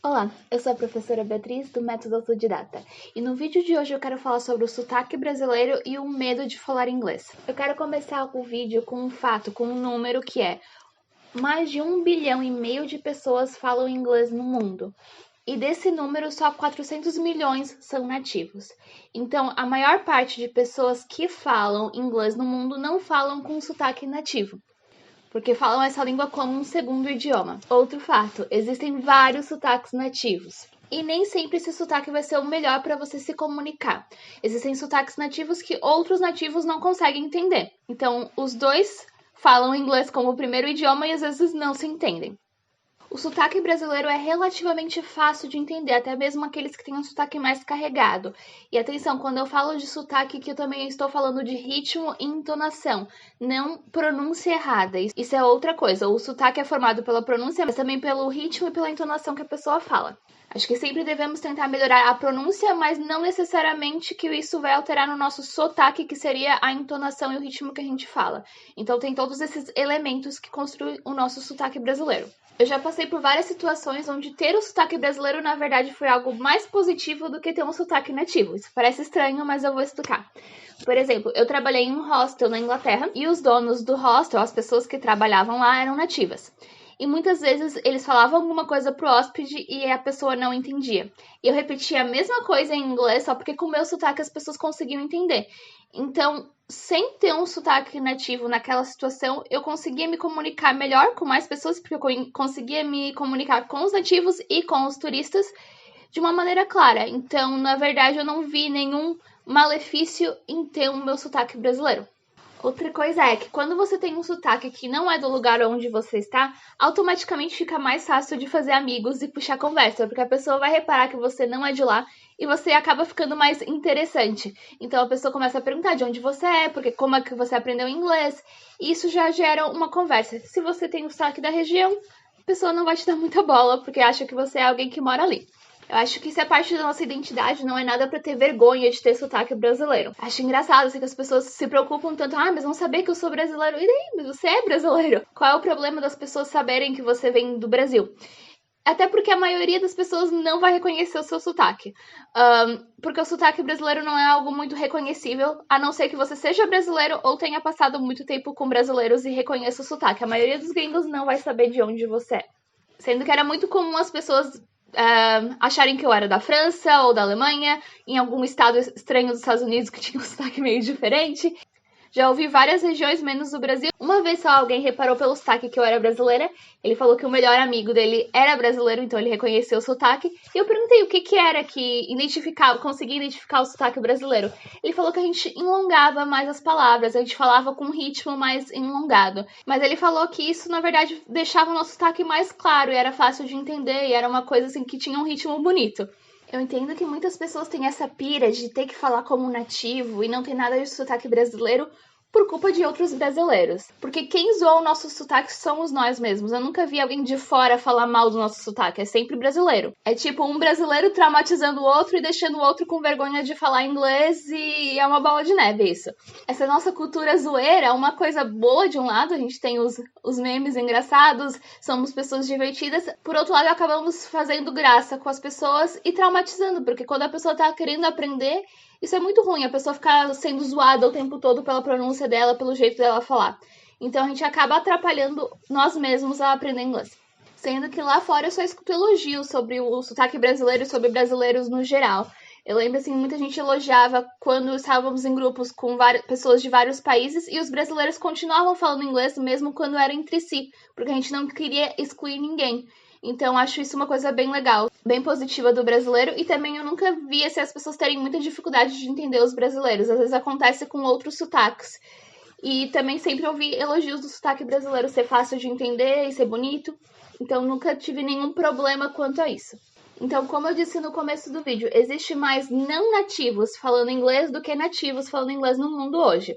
Olá, eu sou a professora Beatriz do Método Autodidata e no vídeo de hoje eu quero falar sobre o sotaque brasileiro e o medo de falar inglês. Eu quero começar o vídeo com um fato, com um número que é mais de 1,5 bilhão de pessoas falam inglês no mundo. E desse número, só 400 milhões são nativos. Então, a maior parte de pessoas que falam inglês no mundo não falam com sotaque nativo, porque falam essa língua como um segundo idioma. Outro fato, existem vários sotaques nativos. E nem sempre esse sotaque vai ser o melhor para você se comunicar. Existem sotaques nativos que outros nativos não conseguem entender. Então, os dois falam inglês como o primeiro idioma e às vezes não se entendem. O sotaque brasileiro é relativamente fácil de entender, até mesmo aqueles que têm um sotaque mais carregado. E atenção, quando eu falo de sotaque, que eu também estou falando de ritmo e entonação, não pronúncia errada. Isso é outra coisa. O sotaque é formado pela pronúncia, mas também pelo ritmo e pela entonação que a pessoa fala. Acho que sempre devemos tentar melhorar a pronúncia, mas não necessariamente que isso vai alterar no nosso sotaque, que seria a entonação e o ritmo que a gente fala. Então tem todos esses elementos que construem o nosso sotaque brasileiro. Eu já passei por várias situações onde ter o sotaque brasileiro, na verdade, foi algo mais positivo do que ter um sotaque nativo. Isso parece estranho, mas eu vou explicar. Por exemplo, eu trabalhei em um hostel na Inglaterra e os donos do hostel, as pessoas que trabalhavam lá, eram nativas. E muitas vezes eles falavam alguma coisa pro hóspede e a pessoa não entendia. E eu repetia a mesma coisa em inglês só porque com o meu sotaque as pessoas conseguiam entender. Então, sem ter um sotaque nativo naquela situação, eu conseguia me comunicar melhor com mais pessoas, porque eu conseguia me comunicar com os nativos e com os turistas de uma maneira clara. Então, na verdade, eu não vi nenhum malefício em ter o meu sotaque brasileiro. Outra coisa é que quando você tem um sotaque que não é do lugar onde você está, automaticamente fica mais fácil de fazer amigos e puxar conversa, porque a pessoa vai reparar que você não é de lá e você acaba ficando mais interessante. Então a pessoa começa a perguntar de onde você é, porque como é que você aprendeu inglês, e isso já gera uma conversa. Se você tem o sotaque da região, a pessoa não vai te dar muita bola, porque acha que você é alguém que mora ali. Eu acho que isso é parte da nossa identidade, não é nada pra ter vergonha de ter sotaque brasileiro. Acho engraçado assim, que as pessoas se preocupam tanto, mas vão saber que eu sou brasileiro. E daí? Mas você é brasileiro. Qual é o problema das pessoas saberem que você vem do Brasil? Até porque a maioria das pessoas não vai reconhecer o seu sotaque. Porque o sotaque brasileiro não é algo muito reconhecível, a não ser que você seja brasileiro ou tenha passado muito tempo com brasileiros e reconheça o sotaque. A maioria dos gringos não vai saber de onde você é. Sendo que era muito comum as pessoas acharem que eu era da França ou da Alemanha, em algum estado estranho dos Estados Unidos que tinha um sotaque meio diferente. Já ouvi várias regiões, menos o Brasil. Uma vez só alguém reparou pelo sotaque que eu era brasileira. Ele falou que o melhor amigo dele era brasileiro, então ele reconheceu o sotaque. E eu perguntei o que era que conseguia identificar o sotaque brasileiro. Ele falou que a gente enlongava mais as palavras, a gente falava com um ritmo mais enlongado. Mas ele falou que isso, na verdade, deixava o nosso sotaque mais claro e era fácil de entender, e era uma coisa assim que tinha um ritmo bonito. Eu entendo que muitas pessoas têm essa pira de ter que falar como um nativo e não tem nada de sotaque brasileiro por culpa de outros brasileiros. Porque quem zoou o nosso sotaque somos nós mesmos. Eu nunca vi alguém de fora falar mal do nosso sotaque. É sempre brasileiro. É tipo um brasileiro traumatizando o outro e deixando o outro com vergonha de falar inglês, e é uma bola de neve isso. Essa nossa cultura zoeira é uma coisa boa de um lado. A gente tem os memes engraçados, somos pessoas divertidas. Por outro lado, acabamos fazendo graça com as pessoas e traumatizando. Porque quando a pessoa tá querendo aprender, isso é muito ruim, a pessoa ficar sendo zoada o tempo todo pela pronúncia dela, pelo jeito dela falar. Então a gente acaba atrapalhando nós mesmos a aprender inglês. Sendo que lá fora eu só escuto elogios sobre o sotaque brasileiro e sobre brasileiros no geral. Eu lembro, assim, muita gente elogiava quando estávamos em grupos com pessoas de vários países e os brasileiros continuavam falando inglês mesmo quando era entre si, porque a gente não queria excluir ninguém. Então, acho isso uma coisa bem legal, bem positiva do brasileiro. E também eu nunca vi as pessoas terem muita dificuldade de entender os brasileiros. Às vezes acontece com outros sotaques. E também sempre ouvi elogios do sotaque brasileiro ser fácil de entender e ser bonito. Então, nunca tive nenhum problema quanto a isso. Então, como eu disse no começo do vídeo, existe mais não nativos falando inglês do que nativos falando inglês no mundo hoje.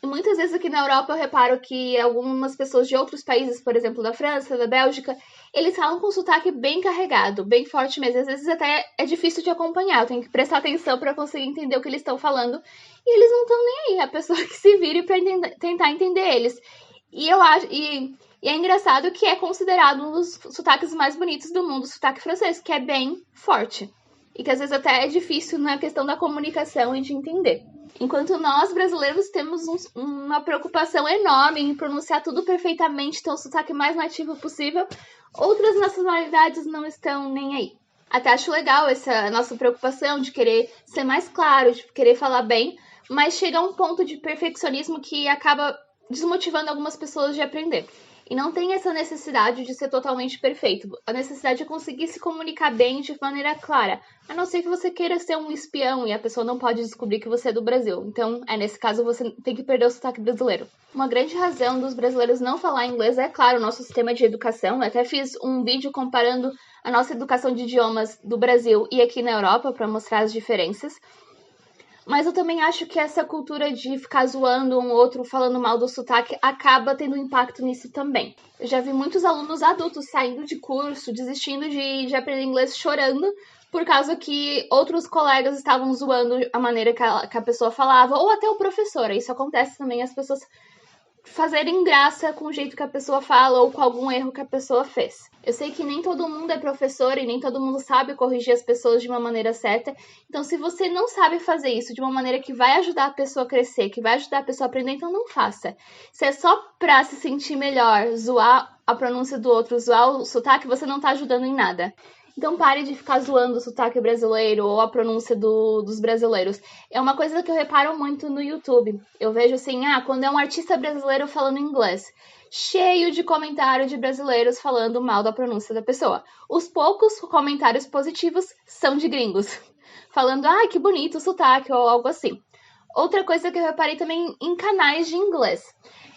E muitas vezes aqui na Europa eu reparo que algumas pessoas de outros países, por exemplo, da França, da Bélgica, eles falam com sotaque bem carregado, bem forte mesmo. Às vezes até é difícil de acompanhar, eu tenho que prestar atenção para conseguir entender o que eles estão falando. E eles não estão nem aí, a pessoa que se vire para tentar entender eles. E eu acho, E é engraçado que é considerado um dos sotaques mais bonitos do mundo, o sotaque francês, que é bem forte. E que às vezes até é difícil na questão da comunicação e de entender. Enquanto nós, brasileiros, temos uma preocupação enorme em pronunciar tudo perfeitamente, ter o sotaque mais nativo possível, outras nacionalidades não estão nem aí. Até acho legal essa nossa preocupação de querer ser mais claro, de querer falar bem, mas chega a um ponto de perfeccionismo que acaba desmotivando algumas pessoas de aprender. E não tem essa necessidade de ser totalmente perfeito. A necessidade é conseguir se comunicar bem de maneira clara. A não ser que você queira ser um espião e a pessoa não pode descobrir que você é do Brasil. Então, nesse caso, você tem que perder o sotaque brasileiro. Uma grande razão dos brasileiros não falar inglês é, claro, o nosso sistema de educação. Eu até fiz um vídeo comparando a nossa educação de idiomas do Brasil e aqui na Europa para mostrar as diferenças. Mas eu também acho que essa cultura de ficar zoando um outro, falando mal do sotaque, acaba tendo um impacto nisso também. Eu já vi muitos alunos adultos saindo de curso, desistindo de aprender inglês, chorando, por causa que outros colegas estavam zoando a maneira que a pessoa falava, ou até o professor. Isso acontece também, as pessoas fazerem graça com o jeito que a pessoa fala ou com algum erro que a pessoa fez. Eu sei que nem todo mundo é professor e nem todo mundo sabe corrigir as pessoas de uma maneira certa. Então, se você não sabe fazer isso de uma maneira que vai ajudar a pessoa a crescer, que vai ajudar a pessoa a aprender, então não faça. Se é só pra se sentir melhor, zoar a pronúncia do outro, zoar o sotaque, você não tá ajudando em nada. Então pare de ficar zoando o sotaque brasileiro ou a pronúncia dos brasileiros. É uma coisa que eu reparo muito no YouTube. Eu vejo assim, quando é um artista brasileiro falando inglês, cheio de comentários de brasileiros falando mal da pronúncia da pessoa. Os poucos comentários positivos são de gringos, falando, que bonito o sotaque ou algo assim. Outra coisa que eu reparei também em canais de inglês.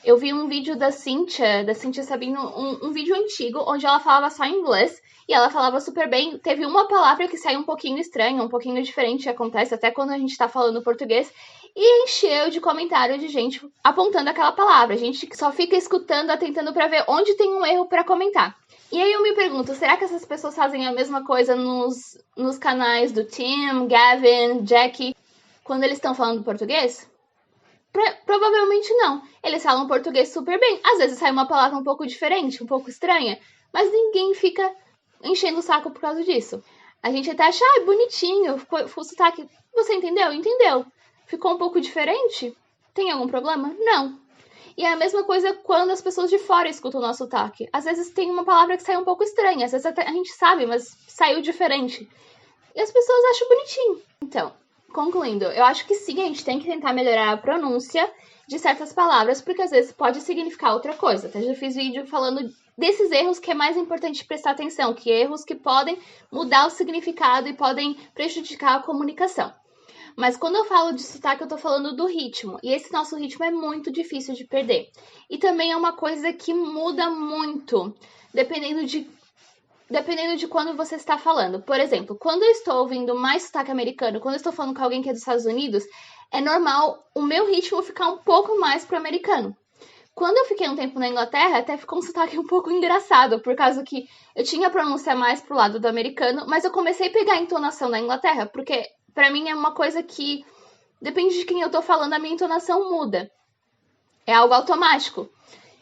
Eu vi um vídeo da Cíntia Sabino, um vídeo antigo, onde ela falava só inglês, e ela falava super bem. Teve uma palavra que saiu um pouquinho estranha, um pouquinho diferente, acontece até quando a gente tá falando português, e encheu de comentário de gente apontando aquela palavra. Gente que só fica escutando, atentando pra ver onde tem um erro pra comentar. E aí eu me pergunto, será que essas pessoas fazem a mesma coisa nos canais do Tim, Gavin, Jackie, quando eles estão falando português? Provavelmente não. Eles falam português super bem. Às vezes sai uma palavra um pouco diferente, um pouco estranha, mas ninguém fica enchendo o saco por causa disso. A gente até acha, bonitinho, o sotaque. Você entendeu? Entendeu. Ficou um pouco diferente? Tem algum problema? Não. E é a mesma coisa quando as pessoas de fora escutam o nosso sotaque. Às vezes tem uma palavra que sai um pouco estranha, às vezes até a gente sabe, mas saiu diferente. E as pessoas acham bonitinho. Então, concluindo, eu acho que sim, a gente tem que tentar melhorar a pronúncia de certas palavras, porque às vezes pode significar outra coisa. Até já fiz vídeo falando desses erros que é mais importante prestar atenção, que erros que podem mudar o significado e podem prejudicar a comunicação. Mas quando eu falo de sotaque, eu tô falando do ritmo. E esse nosso ritmo é muito difícil de perder. E também é uma coisa que muda muito, dependendo de quando você está falando. Por exemplo, quando eu estou ouvindo mais sotaque americano, quando eu estou falando com alguém que é dos Estados Unidos, é normal o meu ritmo ficar um pouco mais pro americano. Quando eu fiquei um tempo na Inglaterra, até ficou um sotaque um pouco engraçado, por causa que eu tinha a pronúncia mais pro lado do americano, mas eu comecei a pegar a entonação da Inglaterra, porque pra mim é uma coisa que, depende de quem eu tô falando, a minha entonação muda. É algo automático.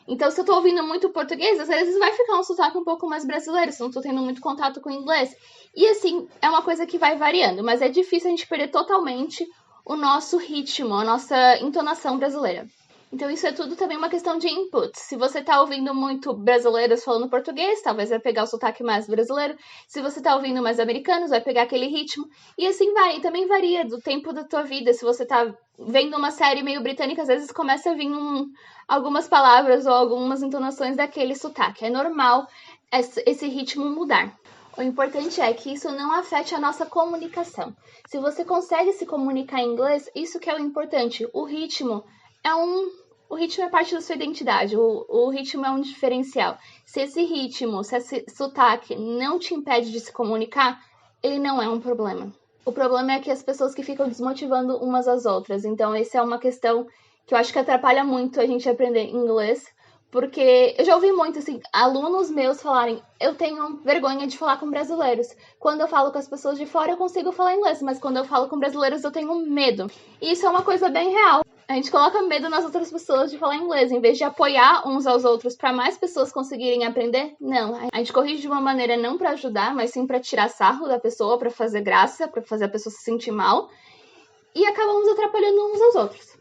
Então, se eu tô ouvindo muito português, às vezes vai ficar um sotaque um pouco mais brasileiro, se eu não tô tendo muito contato com o inglês. E assim, é uma coisa que vai variando, mas é difícil a gente perder totalmente o nosso ritmo, a nossa entonação brasileira. Então, isso é tudo também uma questão de input. Se você tá ouvindo muito brasileiros falando português, talvez vai pegar o sotaque mais brasileiro. Se você tá ouvindo mais americanos, vai pegar aquele ritmo. E assim vai. E também varia do tempo da tua vida. Se você tá vendo uma série meio britânica, às vezes começa a vir algumas palavras ou algumas entonações daquele sotaque. É normal esse ritmo mudar. O importante é que isso não afete a nossa comunicação. Se você consegue se comunicar em inglês, isso que é o importante. O ritmo é parte da sua identidade, o ritmo é um diferencial. Se esse sotaque não te impede de se comunicar, ele não é um problema. O problema é que as pessoas que ficam desmotivando umas às outras. Então, essa é uma questão que eu acho que atrapalha muito a gente aprender inglês, porque eu já ouvi muito, assim, alunos meus falarem, eu tenho vergonha de falar com brasileiros. Quando eu falo com as pessoas de fora, eu consigo falar inglês, mas quando eu falo com brasileiros, eu tenho medo. E isso é uma coisa bem real. A gente coloca medo nas outras pessoas de falar inglês. Em vez de apoiar uns aos outros para mais pessoas conseguirem aprender, não. A gente corrige de uma maneira não para ajudar, mas sim para tirar sarro da pessoa, para fazer graça, para fazer a pessoa se sentir mal. E acabamos atrapalhando uns aos outros.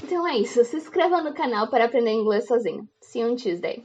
Então é isso. Se inscreva no canal para aprender inglês sozinho. See you on Tuesday.